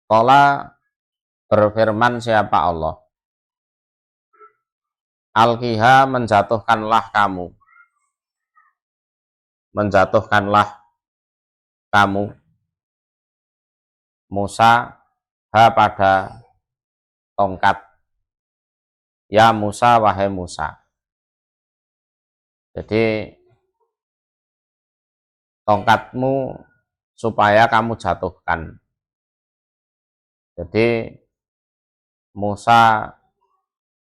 Qala berfirman siapa Allah, Alqiha menjatuhkanlah kamu Musa ha pada tongkat, ya Musa wahai Musa. Jadi tongkatmu supaya kamu jatuhkan. Jadi Musa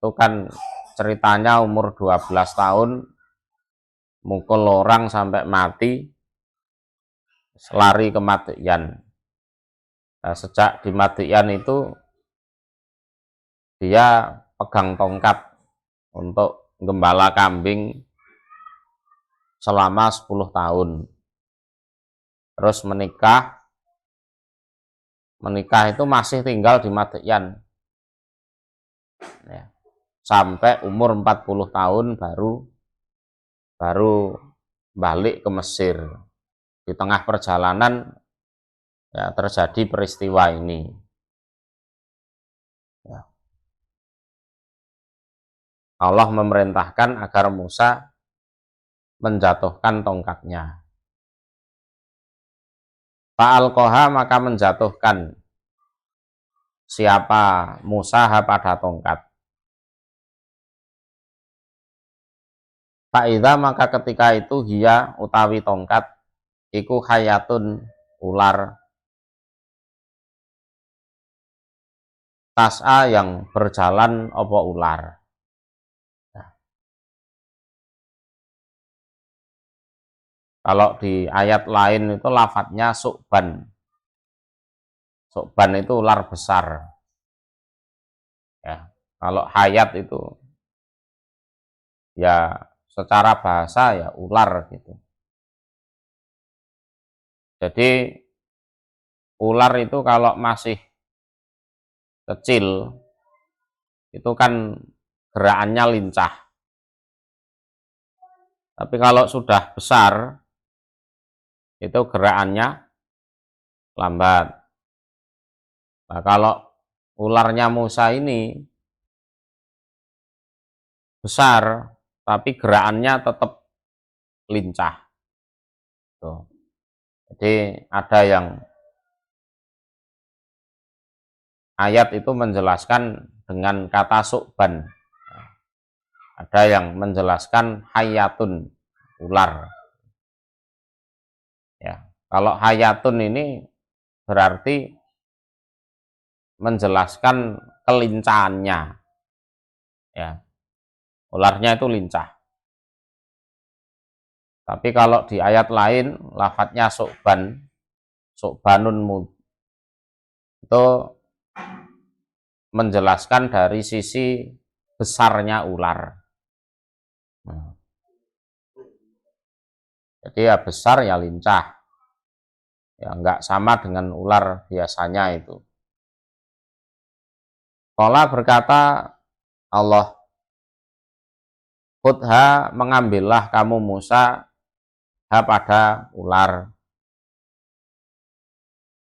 itu kan ceritanya umur 12 tahun mukul orang sampai mati, lari ke Madian. Nah, sejak di Madian itu dia pegang tongkat untuk gembala kambing selama 10 tahun. Terus menikah itu masih tinggal di Madian ya, sampai umur 40 tahun baru balik ke Mesir. Di tengah perjalanan ya terjadi peristiwa ini ya. Allah memerintahkan agar Musa menjatuhkan tongkatnya. Fa'alqaha maka menjatuhkan siapa Musa pada tongkat. Fa'idha maka ketika itu hiya utawi tongkat iku hayatun ular, tas'a yang berjalan apa ular. Kalau di ayat lain itu lafadznya su'ban. Su'ban itu ular besar. Ya, kalau hayat itu ya secara bahasa ya ular gitu. Jadi ular itu kalau masih kecil itu kan gerakannya lincah. Tapi kalau sudah besar itu gerakannya lambat. Nah, kalau ularnya Musa ini besar, tapi gerakannya tetap lincah. Tuh. Jadi ada yang ayat itu menjelaskan dengan kata su'ban. Ada yang menjelaskan hayatun, ular. Ya, kalau hayatun ini berarti menjelaskan kelincahannya. Ya, ularnya itu lincah. Tapi kalau di ayat lain lafadznya su'banun itu menjelaskan dari sisi besarnya ular. Jadi ya besar ya lincah. Ya enggak sama dengan ular biasanya itu. Qala berkata Allah, khudha mengambillah kamu Musa ha pada ular.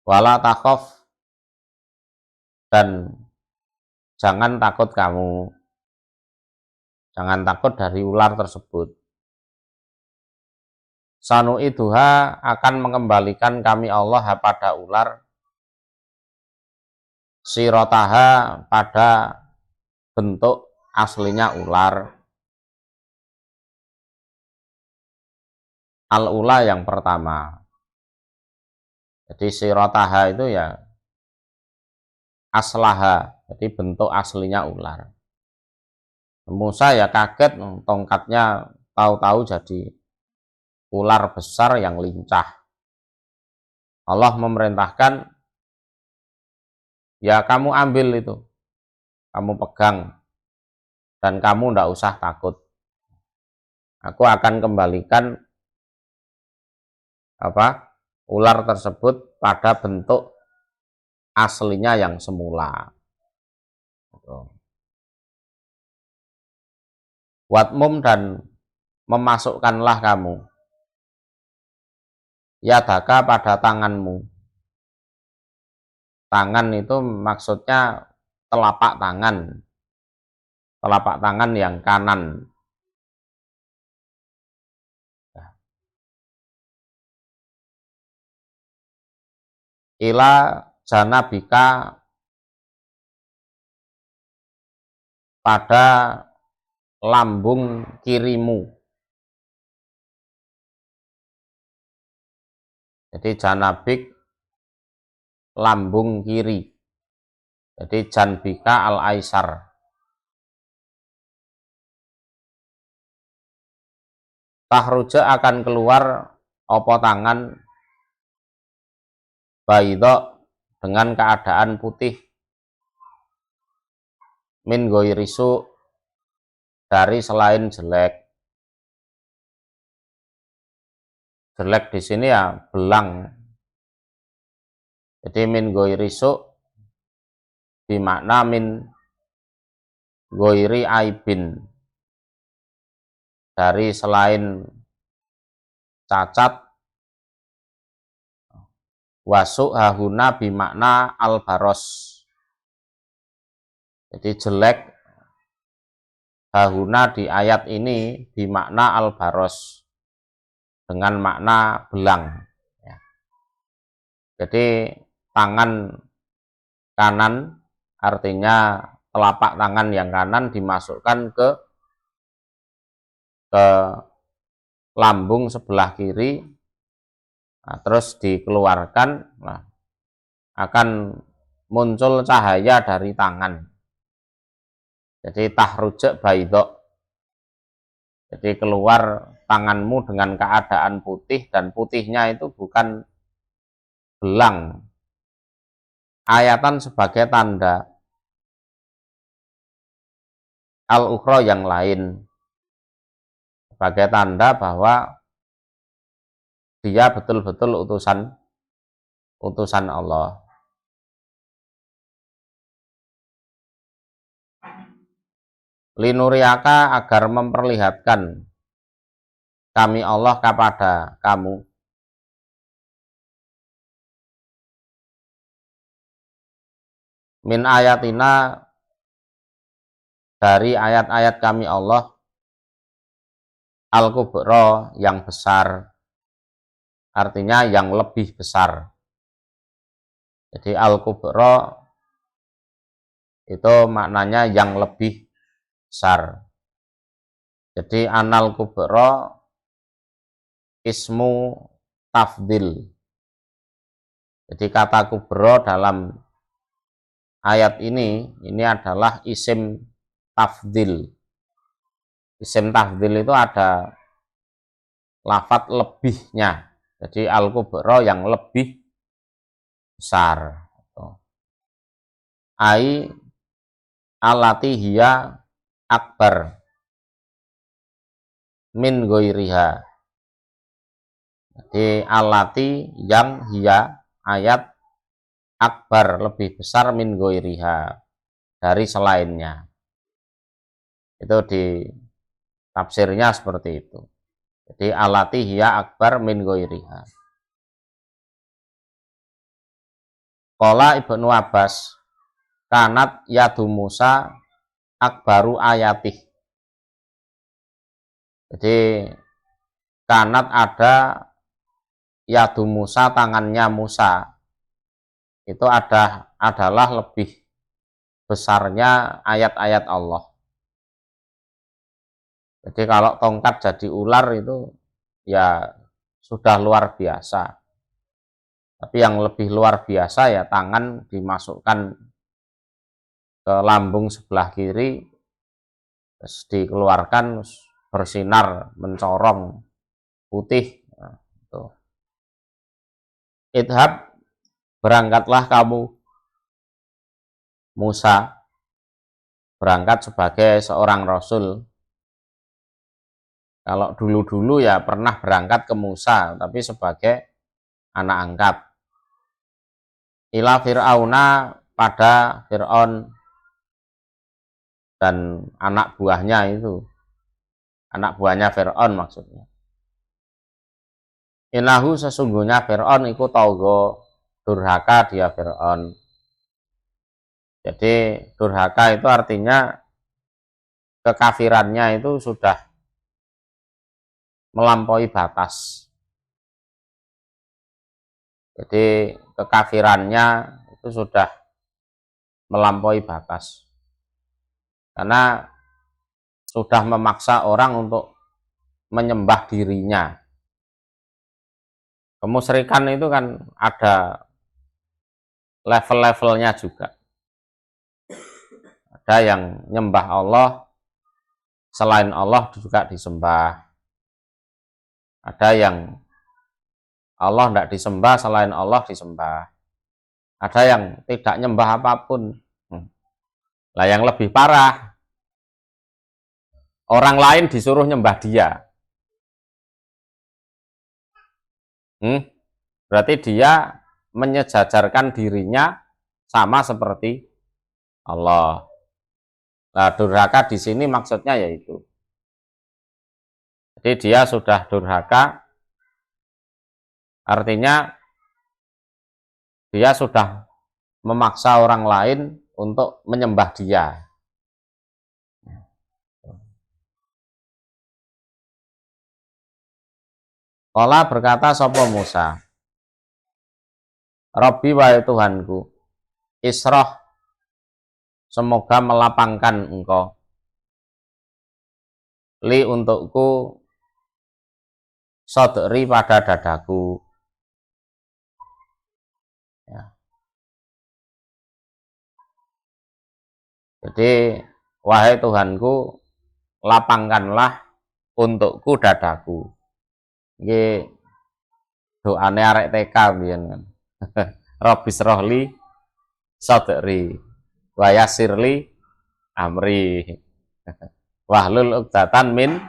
Wala takhaf dan jangan takut kamu. Jangan takut dari ular tersebut. Sanu'iduha akan mengembalikan kami Allah pada ular sirotaha pada bentuk aslinya ular. Al-ula yang pertama. Jadi sirotaha itu ya aslaha, jadi bentuk aslinya ular. Musa ya kaget, tongkatnya tahu-tahu jadi ular besar yang lincah. Allah memerintahkan, ya kamu ambil itu, kamu pegang, dan kamu tidak usah takut. Aku akan kembalikan ular tersebut pada bentuk aslinya yang semula. Watmum dan memasukkanlah kamu yadaka pada tanganmu tangan itu maksudnya telapak tangan yang kanan. Ila janabika, pada lambung kirimu. Jadi janabik lambung kiri. Jadi janbika al-aisar. Tahruja akan keluar opo tangan baidok dengan keadaan putih, min goirisu dari selain jelek. Jelek di sini ya belang. Jadi min goirisu bimakna min goiri aibin, dari selain cacat. Wasuk hahuna bimakna albaros. Jadi jelek hahuna di ayat ini bimakna albaros, dengan makna belang. Jadi tangan kanan artinya telapak tangan yang kanan dimasukkan ke lambung sebelah kiri, nah, terus dikeluarkan, nah, akan muncul cahaya dari tangan. Jadi tahrujak baidok, jadi keluar tanganmu dengan keadaan putih, dan putihnya itu bukan belang. Ayatan sebagai tanda, al-ukhra yang lain, sebagai tanda bahwa dia betul-betul utusan Allah. Linuriaka, agar memperlihatkan kami Allah kepada kamu. Min ayatina, dari ayat-ayat kami Allah, al-kubra, yang besar, artinya yang lebih besar. Jadi al-kubra itu maknanya yang lebih besar. Jadi anal kubra ismu tafdil. Jadi kata kubra dalam ayat ini adalah isim tafdil. Isim tafdil itu ada lafadz lebihnya. Jadi al-kubra yang lebih besar. Ai alati hiya akbar min goiriha. Jadi alati yang hiya, ayat akbar lebih besar, min goiriha dari selainnya. Itu di tafsirnya seperti itu. Jadi alati hiya akbar min goiriha. Qala Ibnu Abbas, kanat yadu Musa akbaru ayatih. Jadi kanat ada yadu Musa, tangannya Musa itu adalah lebih besarnya ayat-ayat Allah. Jadi kalau tongkat jadi ular itu ya sudah luar biasa. Tapi yang lebih luar biasa ya tangan dimasukkan ke lambung sebelah kiri, terus dikeluarkan bersinar, mencorong, putih. Nah, itu. Idhab, berangkatlah kamu Musa, berangkat sebagai seorang rasul. Kalau dulu-dulu ya pernah berangkat ke Musa, tapi sebagai anak angkat. Ila Fir'auna, pada Fir'aun dan anak buahnya itu. Anak buahnya Fir'aun maksudnya. Innahu, sesungguhnya Fir'aun iku taugo, durhaka dia Fir'aun. Jadi durhaka itu artinya kekafirannya itu sudah melampaui batas. Jadi kekafirannya itu sudah melampaui batas. Karena sudah memaksa orang untuk menyembah dirinya. Kemusyrikan itu kan ada level-levelnya juga. Ada yang nyembah Allah, selain Allah juga disembah. Ada yang Allah tidak disembah, selain Allah disembah. Ada yang tidak nyembah apapun. Lah yang lebih parah, orang lain disuruh nyembah dia. Berarti dia menyejajarkan dirinya sama seperti Allah. Nah, durhaka di sini maksudnya yaitu. Jadi dia sudah durhaka, artinya dia sudah memaksa orang lain untuk menyembah dia. Qala berkata sapa Musa, Robbi wahai Tuhanku, Isroh, semoga melapangkan engkau, li untukku, sodri pada dadaku. Ya. Jadi wahai Tuhanku, lapangkanlah untukku dadaku. Ini doane arek TK biyen kan. Robbi srohli sodri wa yasirli amri wahlul uqdatan min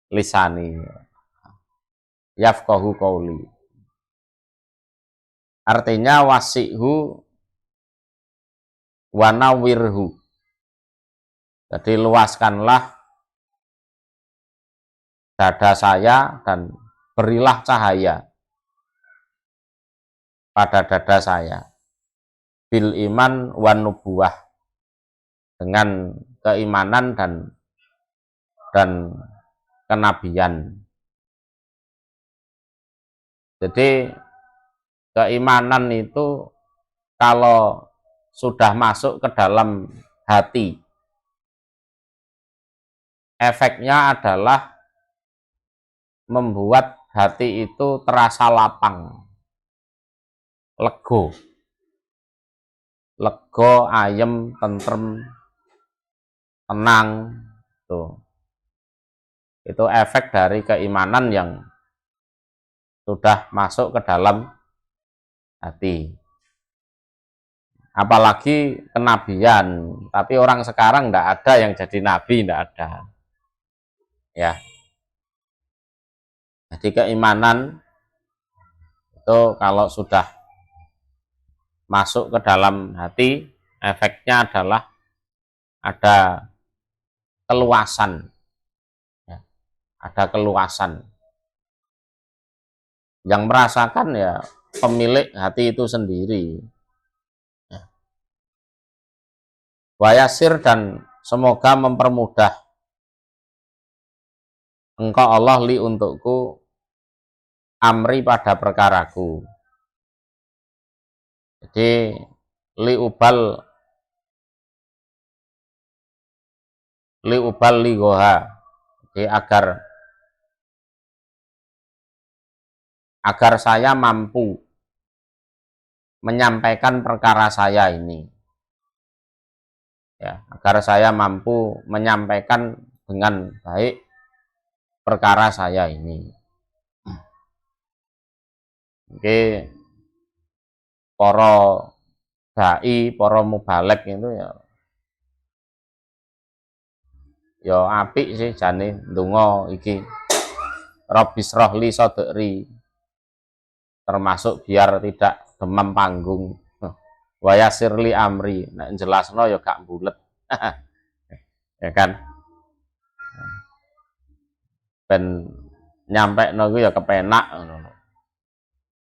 lisani yafqahu qauli. Artinya wasihu wa nawwirhu. Jadi luaskanlah dada saya dan berilah cahaya pada dada saya bil iman wan nubuwah, dengan keimanan dan kenabian. Jadi keimanan itu kalau sudah masuk ke dalam hati, efeknya adalah membuat hati itu terasa lapang, lego, ayem, tentrem, tenang. Tuh. Itu efek dari keimanan yang sudah masuk ke dalam hati. Apalagi kenabian, tapi orang sekarang tidak ada yang jadi nabi, tidak ada. Ya. Jadi keimanan itu kalau sudah masuk ke dalam hati, efeknya adalah ada keluasan. Ya. Ada keluasan. Yang merasakan ya pemilik hati itu sendiri. Ya. Wayasir, dan semoga mempermudah engkau Allah li untukku amri pada perkaraku. Jadi li ubal li goha. Jadi agar saya mampu menyampaikan perkara saya ini. Ya, agar saya mampu menyampaikan dengan baik perkara saya ini. Oke, para dai, para mubalek itu ya apik sih jane ndonga iki. Robbi srohli sodri, termasuk biar tidak demam panggung. Wayasirli amri, nek jelasno ya gak bulet. Ya kan? Ben nyampe no ya kepenak ngono.